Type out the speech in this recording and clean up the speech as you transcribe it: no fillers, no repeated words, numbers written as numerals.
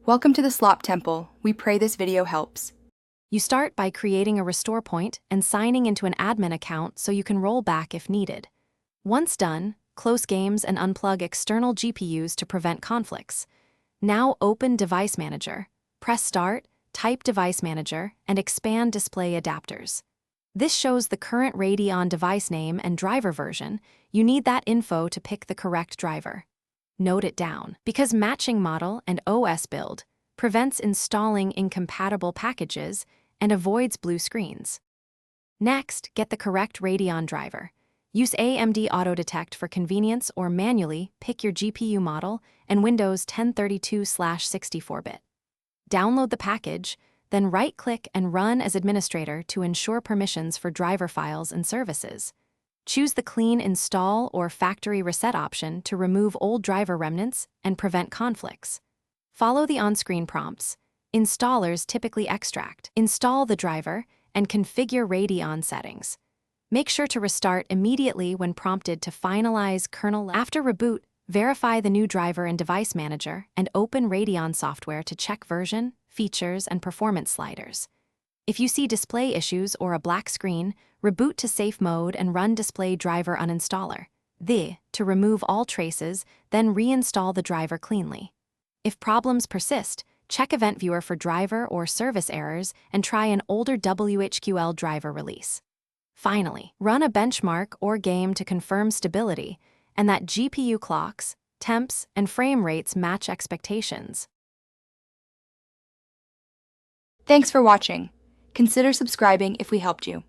Welcome to the Slop Temple. We pray this video helps. You start by creating a restore point and signing into an admin account so you can roll back if needed. Once done, close games and unplug external GPUs to prevent conflicts. Now open Device Manager, press Start, type Device Manager, and expand Display Adapters. This shows the current Radeon device name and driver version. You need that info to pick the correct driver. Note it down, because matching model and OS build prevents installing incompatible packages and avoids blue screens. Next, get the correct Radeon driver. Use AMD Auto Detect for convenience or manually pick your GPU model and Windows 1032/64-bit. Download the package, then right-click and run as administrator to ensure permissions for driver files and services. Choose the Clean Install or Factory Reset option to remove old driver remnants and prevent conflicts. Follow the on-screen prompts. Installers typically install the driver, and configure Radeon settings. Make sure to restart immediately when prompted to finalize kernel. After reboot, verify the new driver in Device Manager and open Radeon software to check version, features, and performance sliders. If you see display issues or a black screen, reboot to safe mode and run display driver uninstaller. To remove all traces, then reinstall the driver cleanly. If problems persist, check Event Viewer for driver or service errors and try an older WHQL driver release. Finally, run a benchmark or game to confirm stability and that GPU clocks, temps, and frame rates match expectations. Thanks for watching. Consider subscribing if we helped you.